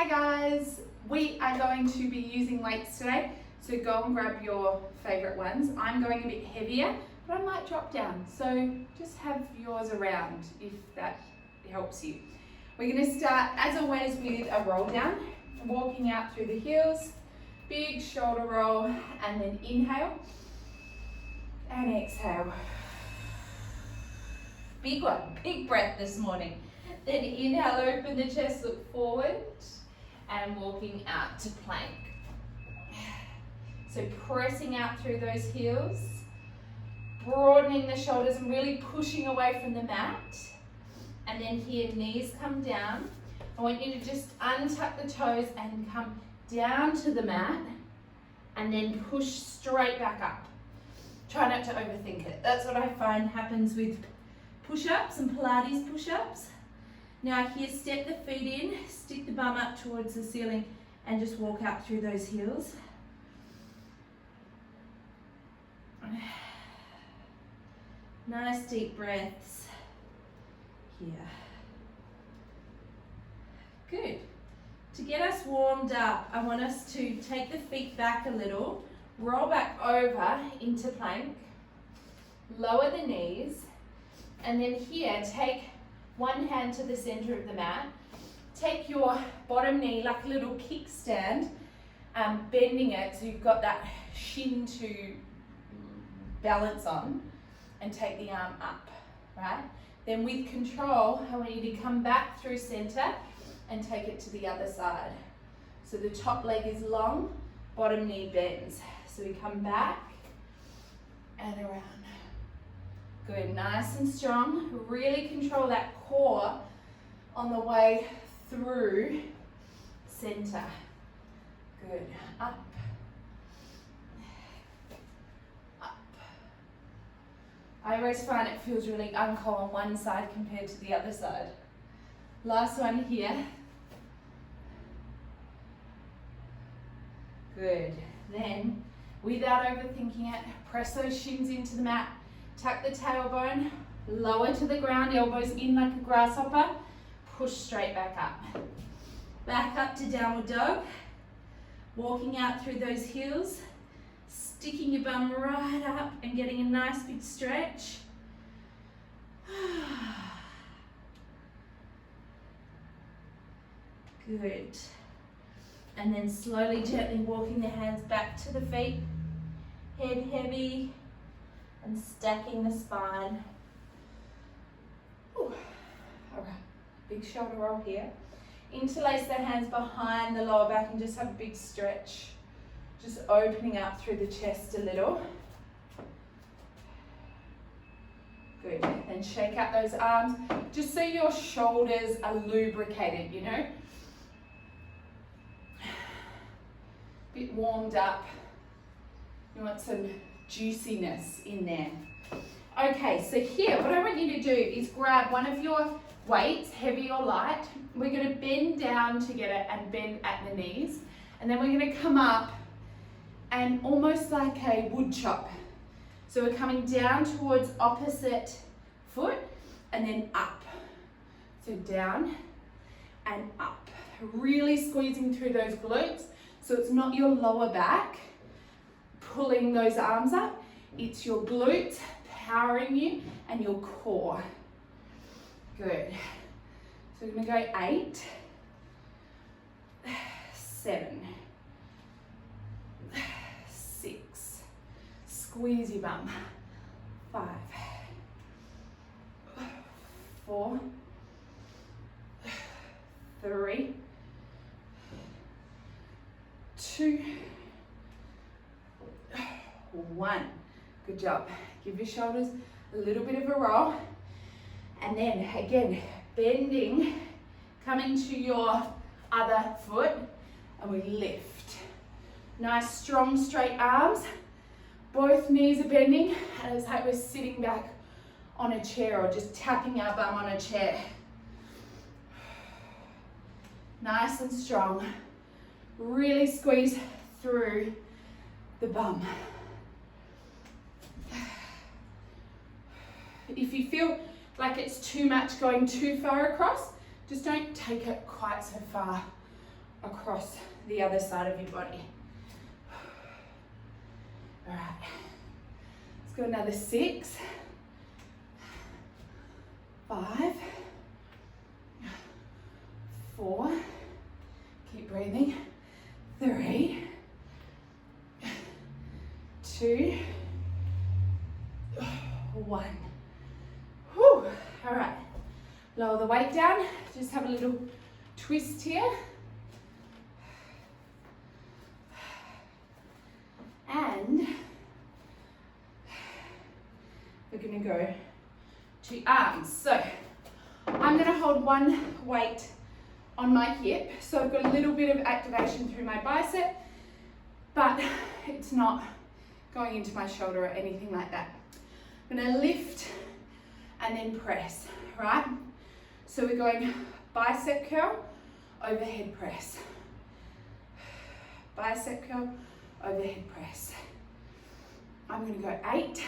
Hi guys, we are going to be using weights today, so go and grab your favourite ones. I'm going a bit heavier, but I might drop down, so just have yours around if that helps you. We're going to start as always with a roll down, walking out through the heels, big shoulder roll, and then inhale and exhale. Big one, big breath this morning. Then inhale, open the chest, look forward, and walking out to plank. So pressing out through those heels, broadening the shoulders and really pushing away from the mat. And then here, knees come down. I want you to just untuck the toes and come down to the mat and then push straight back up. Try not to overthink it. That's what I find happens with push-ups and Pilates push-ups. Now here, step the feet in, stick the bum up towards the ceiling and just walk out through those heels. Nice deep breaths here. Good. To get us warmed up, I want us to take the feet back a little, roll back over into plank, lower the knees, and then here, take one hand to the center of the mat. Take your bottom knee like a little kickstand, bending it so you've got that shin to balance on, and take the arm up, right? Then with control, I want you to come back through center and take it to the other side. So the top leg is long, bottom knee bends. So we come back and around. Good, nice and strong. Really control that core on the way through center. Good, up, up. I always find it feels really uncool on one side compared to the other side. Last one here. Good. Then, without overthinking it, press those shins into the mat. Tuck the tailbone, lower to the ground, elbows in like a grasshopper, push straight back up. Back up to downward dog, walking out through those heels, sticking your bum right up and getting a nice big stretch. Good. And then slowly, gently walking the hands back to the feet, head heavy, and stacking the spine. All right, big shoulder roll here. Interlace the hands behind the lower back and just have a big stretch. Just opening up through the chest a little. Good, then shake out those arms, just so your shoulders are lubricated, you know. Bit warmed up. You want some juiciness in there. Okay, so here, what I want you to do is grab one of your weights, heavy or light. We're going to bend down together and bend at the knees. And then we're going to come up and almost like a wood chop. So we're coming down towards opposite foot and then up. So down and up. Really squeezing through those glutes. So it's not your lower back pulling those arms up, it's your glutes powering you and your core. Good. So we're going to go 8, 7, 6, squeeze your bum, 5, 4, 3, 2, 1. Good job. Give your shoulders a little bit of a roll. And then again, bending, coming to your other foot, and we lift. Nice, strong, straight arms. Both knees are bending, and it's like we're sitting back on a chair or just tapping our bum on a chair. Nice and strong. Really squeeze through the bum. If you feel like it's too much going too far across, just don't take it quite so far across the other side of your body. All right, let's go another 6, 5, 4, keep breathing, 3, 2, 1. Whew. All right, lower the weight down, just have a little twist here. And we're going to go to arms. So I'm going to hold one weight on my hip. So I've got a little bit of activation through my bicep, but it's not going into my shoulder or anything like that. I'm going to lift and then press, right? So we're going bicep curl, overhead press. Bicep curl, overhead press. I'm going to go 8,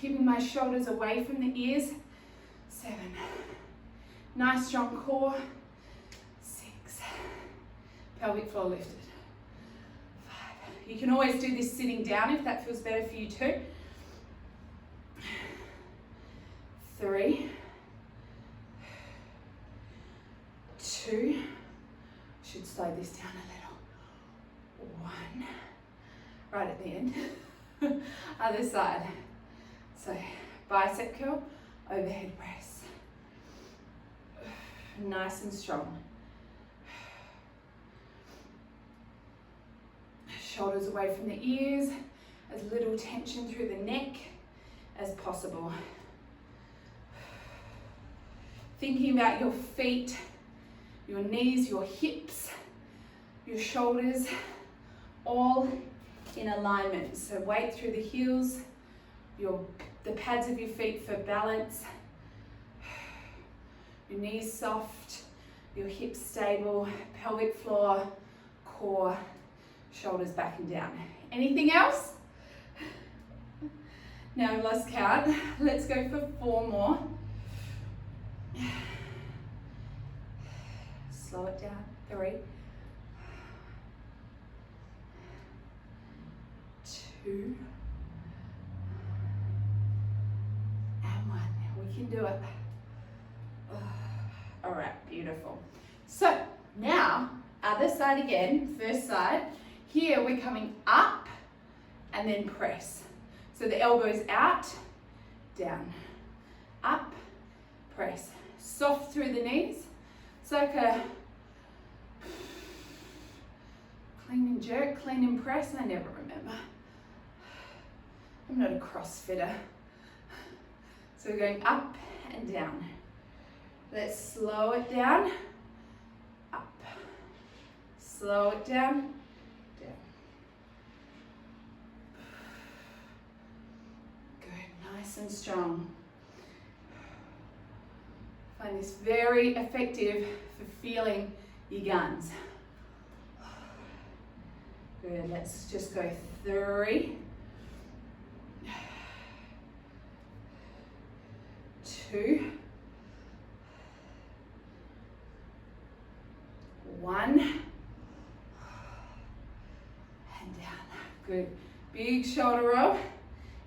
keeping my shoulders away from the ears. 7, nice strong core. 6, pelvic floor lifted. 5, you can always do this sitting down if that feels better for you too. 3, 2, should slow this down a little. 1, right at the end. Other side. So bicep curl, overhead press. Nice and strong. Shoulders away from the ears, as little tension through the neck as possible. Thinking about your feet, your knees, your hips, your shoulders, all in alignment. So weight through the heels, the pads of your feet for balance, your knees soft, your hips stable, pelvic floor, core, shoulders back and down. Anything else? Now I've lost count. Let's go for 4 more. Slow it down. 3, 2, and 1. We can do it. All right, beautiful. So now, other side again, first side. Here we're coming up and then press. So the elbows out, down, up, press. Soft through the knees. It's like a clean and jerk, clean and press. I never remember. I'm not a CrossFitter. So we're going up and down. Let's slow it down. Up. Slow it down. Down. Good. Nice and strong. Find this very effective for feeling your guns. Good. Let's just go 3, 2, 1, and down. Good. Big shoulder roll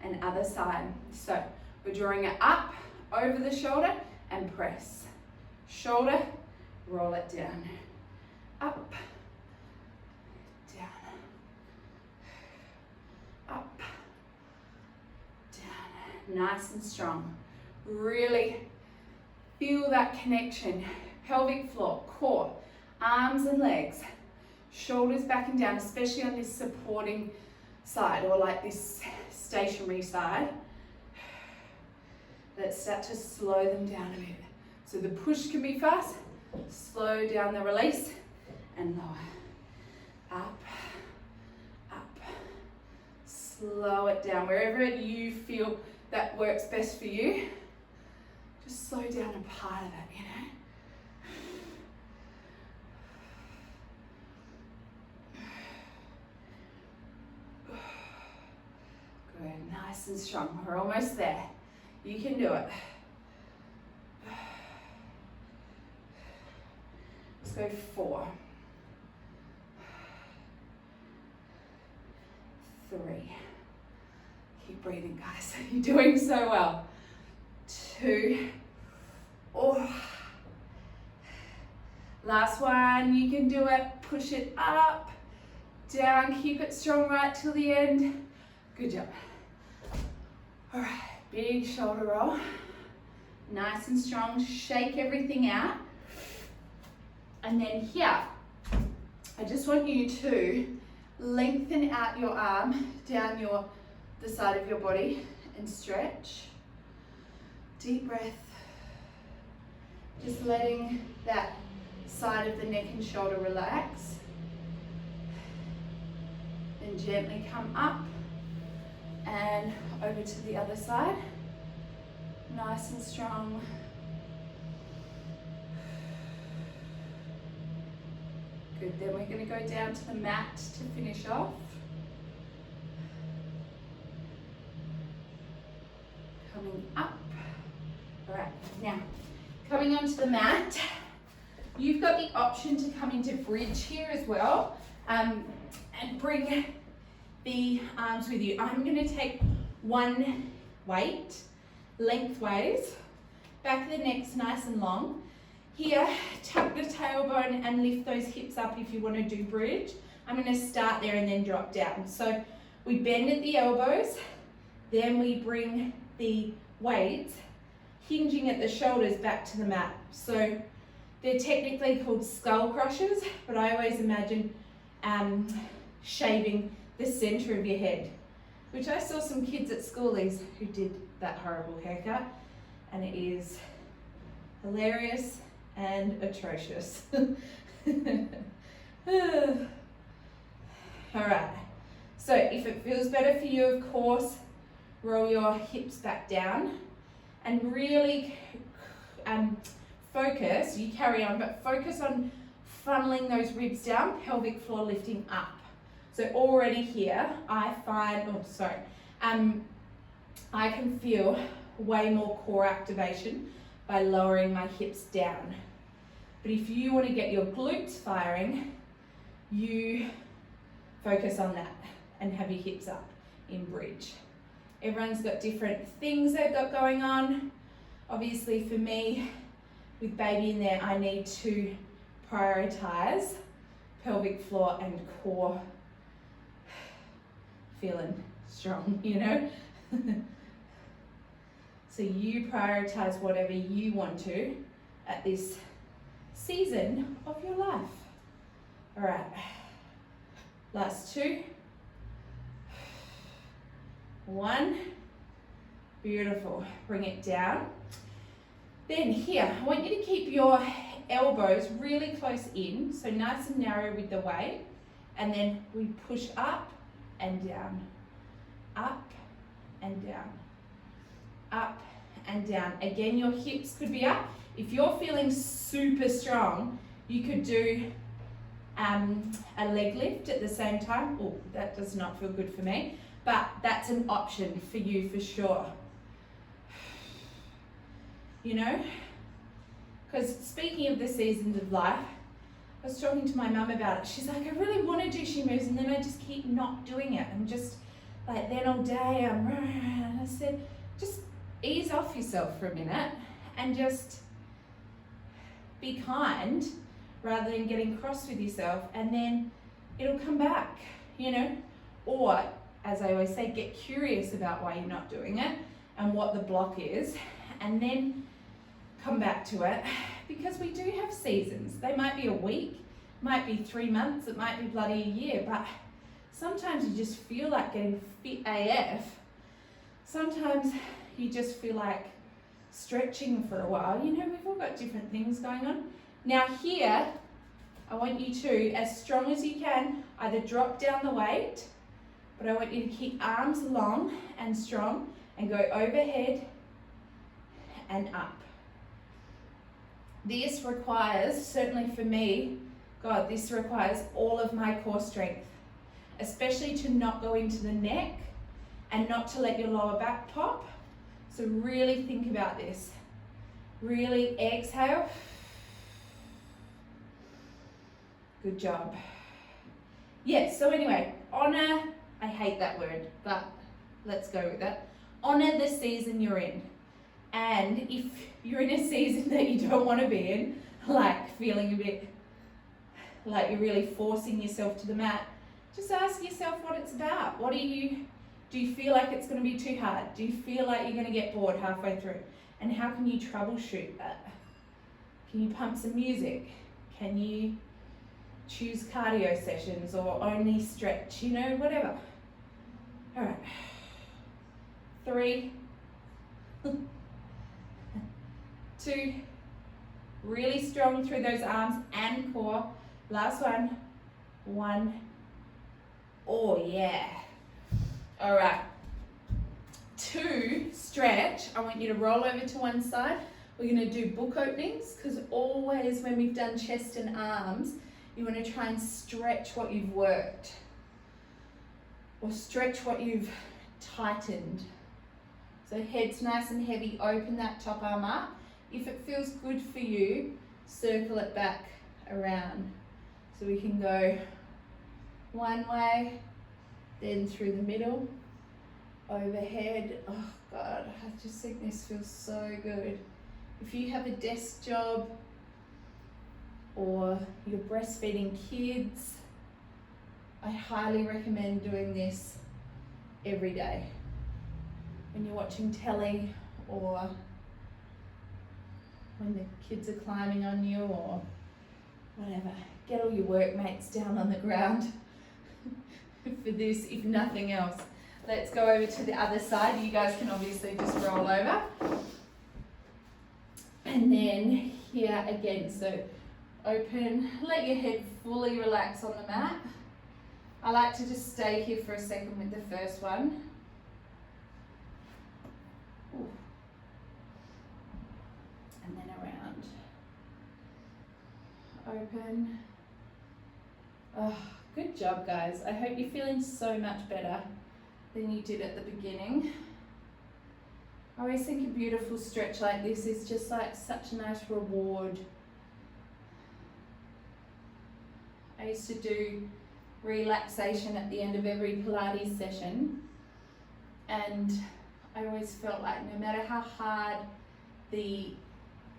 and other side. So we're drawing it up over the shoulder and press. Shoulder, roll it down. Up, down. Up, down. Nice and strong. Really feel that connection. Pelvic floor, core, arms and legs, shoulders back and down, especially on this supporting side or like this stationary side. Let's start to slow them down a bit. So the push can be fast, slow down the release and lower. Up, up, slow it down. Wherever you feel that works best for you, just slow down a part of it, you know. Good, nice and strong. We're almost there. You can do it. Just go 4, 3. Keep breathing, guys. You're doing so well. 2. Oh. Last one. You can do it. Push it up, down. Keep it strong right till the end. Good job. All right. Big shoulder roll. Nice and strong. Shake everything out. And then here, I just want you to lengthen out your arm down the side of your body and stretch. Deep breath. Just letting that side of the neck and shoulder relax. Then gently come up and over to the other side. Nice and strong. Good, then we're going to go down to the mat to finish off. Coming up. All right, now coming onto the mat, you've got the option to come into bridge here as well, and bring the arms with you. I'm going to take one weight lengthways, back of the neck's nice and long. Here, tuck the tailbone and lift those hips up if you want to do bridge. I'm going to start there and then drop down. So we bend at the elbows, then we bring the weights, hinging at the shoulders back to the mat. So they're technically called skull crushers, but I always imagine shaving the center of your head, which I saw some kids at schoolies who did that horrible haircut, and it is hilarious and atrocious. All right, so if it feels better for you, of course, roll your hips back down and really focus, you carry on, but focus on funneling those ribs down, pelvic floor lifting up. So already here, I find, I can feel way more core activation by lowering my hips down. But if you want to get your glutes firing, you focus on that and have your hips up in bridge. Everyone's got different things they've got going on. Obviously for me, with baby in there, I need to prioritize pelvic floor and core feeling strong, you know? So you prioritize whatever you want to at this season of your life. All right, last 2. 1, beautiful, bring it down. Then here, I want you to keep your elbows really close in, so nice and narrow with the weight, and then we push up and down, up and down, up and down. Again, your hips could be up. If you're feeling super strong, you could do a leg lift at the same time. Oh, that does not feel good for me, but that's an option for you for sure. You know, because speaking of the seasons of life, I was talking to my mum about it. She's like, I really want to do she moves, and then I just keep not doing it. I'm just like, then all day and I said, just ease off yourself for a minute and just be kind rather than getting cross with yourself, and then it'll come back, you know. Or, as I always say, get curious about why you're not doing it and what the block is, and then come back to it, because we do have seasons. They might be a week, might be 3 months, it might be bloody a year, but sometimes you just feel like getting fit AF. Sometimes you just feel like stretching for a while. You know, we've all got different things going on. Now here, I want you to, as strong as you can, either drop down the weight, but I want you to keep arms long and strong and go overhead and up. This requires, certainly for me, God, this requires all of my core strength, especially to not go into the neck and not to let your lower back pop. So really think about this. Really exhale. Good job. Yes, so anyway, honor, I hate that word, but let's go with that. Honor the season you're in. And if you're in a season that you don't want to be in, like feeling a bit like you're really forcing yourself to the mat, just ask yourself what it's about. Do you feel like it's going to be too hard? Do you feel like you're going to get bored halfway through? And how can you troubleshoot that? Can you pump some music? Can you choose cardio sessions or only stretch? Whatever. All right. 3, 2, really strong through those arms and core. Last one. 1. Oh yeah. All right. 2, stretch. I want you to roll over to one side. We're going to do book openings, because always when we've done chest and arms, you want to try and stretch what you've worked, or stretch what you've tightened. So head's nice and heavy, open that top arm up. If it feels good for you, circle it back around. So we can go one way, then through the middle, overhead. Oh God, I just think this feels so good. If you have a desk job or you're breastfeeding kids, I highly recommend doing this every day. When you're watching telly, or when the kids are climbing on you, or whatever. Get all your workmates down on the ground for this, if nothing else. Let's go over to the other side. You guys can obviously just roll over. And then here again, so open, let your head fully relax on the mat. I like to just stay here for a second with the first one. Ooh. And then around. Open. Oh, good job, guys. I hope you're feeling so much better than you did at the beginning. I always think a beautiful stretch like this is just like such a nice reward. I used to do relaxation at the end of every Pilates session, and I always felt like no matter how hard the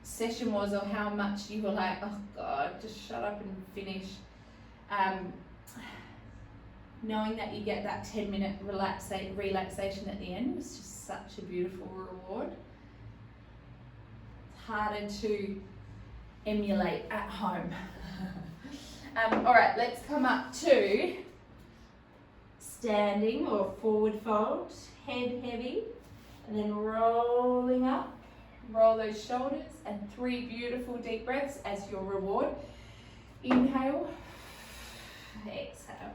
session was or how much you were like, oh God, just shut up and finish, knowing that you get that 10-minute relaxation at the end was just such a beautiful reward. It's harder to emulate at home. All right, let's come up to standing or forward fold, head heavy, and then rolling up. Roll those shoulders, and 3 beautiful deep breaths as your reward. Inhale, exhale.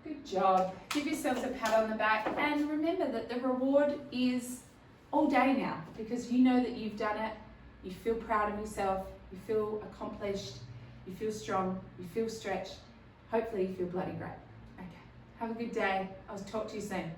Good job. Give yourselves a pat on the back, and remember that the reward is all day now, because you know that you've done it. You feel proud of yourself, you feel accomplished, you feel strong, you feel stretched. Hopefully you feel bloody great. Okay, have a good day. I'll talk to you soon.